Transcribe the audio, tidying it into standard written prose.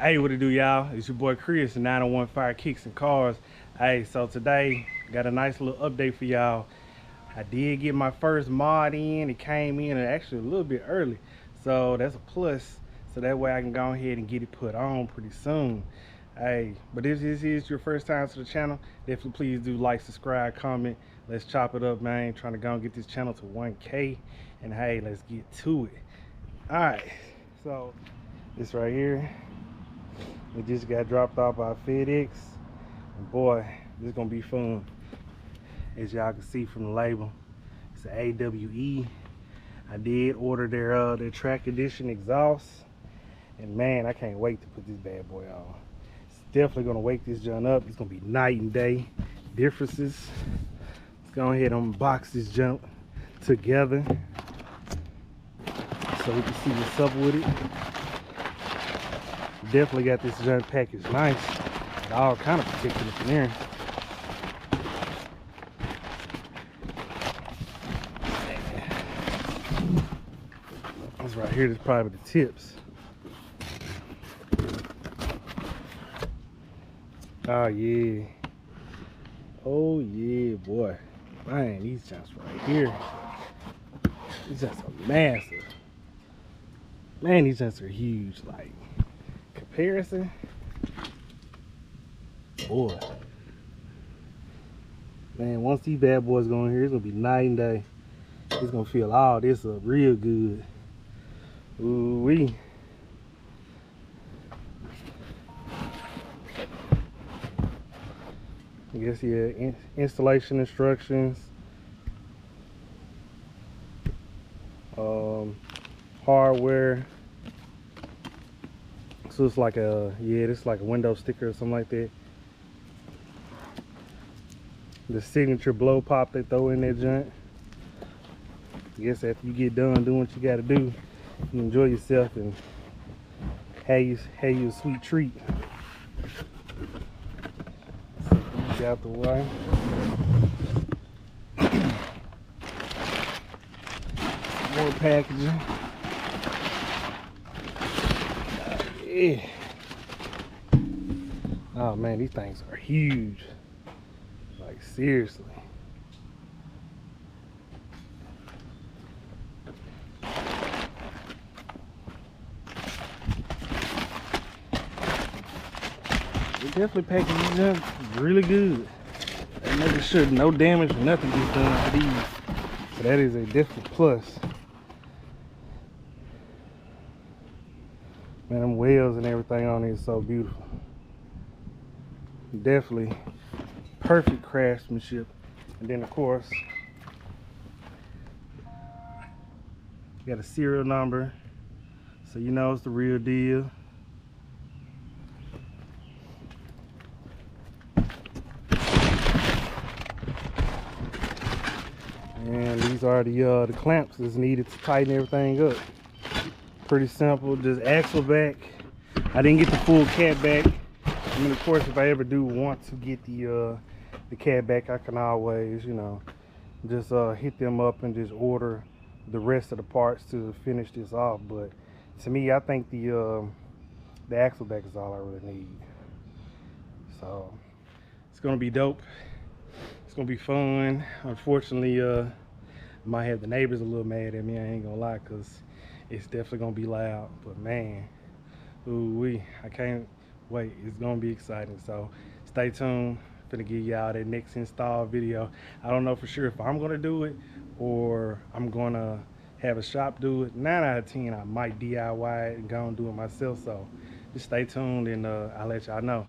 Hey, what it do, y'all? It's your boy Chris, 901 Fire Kicks and Cars. Hey, so today got a nice little update for y'all. I did get my first mod in. It came in actually a little bit early, so that's a plus. So that way I can go ahead and get it put on pretty soon. Hey, but if this is your first time to the channel, definitely please do like, subscribe, comment. Let's chop it up, man. Trying to go and get this channel to 1K, and hey, let's get to it. All right, so this right here, it just got dropped off by FedEx, and boy, this is gonna be fun. As y'all can see from the label, it's an AWE. I did order their track edition exhaust, and man, I can't wait to put this bad boy on. It's definitely gonna wake this junk up. It's gonna be night and day differences. Let's go ahead and unbox this junk together so we can see what's up with it. Definitely got this junk package nice. Got all kind of particulars in there. This right here is probably the tips. Oh yeah. Oh yeah, boy. Man, these jumps right here. These jumps are massive. Man, these jumps are huge. Like, comparison, boy, man, once these bad boys go in here, it's gonna be night and day. It's gonna feel all this up real good. Ooh wee. I guess, yeah, installation instructions, hardware. So it's like a, yeah, this is like a window sticker or something like that. The signature blow pop they throw in that joint. I guess after you get done doing what you gotta do, you enjoy yourself and have you a sweet treat. Get out the way. More packaging. Yeah. Oh man, these things are huge. Like, seriously. They definitely packaging these up really good. They're making sure no damage or nothing gets done to these. So that is a definite plus. Man, them wheels and everything on it is so beautiful. Definitely perfect craftsmanship. And then of course, you got a serial number, so you know it's the real deal. And these are the clamps that's needed to tighten everything up. Pretty simple, just axle back. I didn't get the full cat back. I mean, of course, if I ever do want to get the cat back, I can always, you know, just hit them up and just order the rest of the parts to finish this off. But to me, I think the axle back is all I really need. So it's gonna be dope. It's gonna be fun. Unfortunately, I might have the neighbors a little mad at me. I ain't gonna lie, cause it's definitely gonna be loud. But man, ooh wee, I can't wait. It's gonna be exciting. So stay tuned. Finna give y'all that next install video. I don't know for sure if I'm gonna do it or I'm gonna have a shop do it. 9 out of 10, I might DIY it and go and do it myself. So just stay tuned, and I'll let y'all know.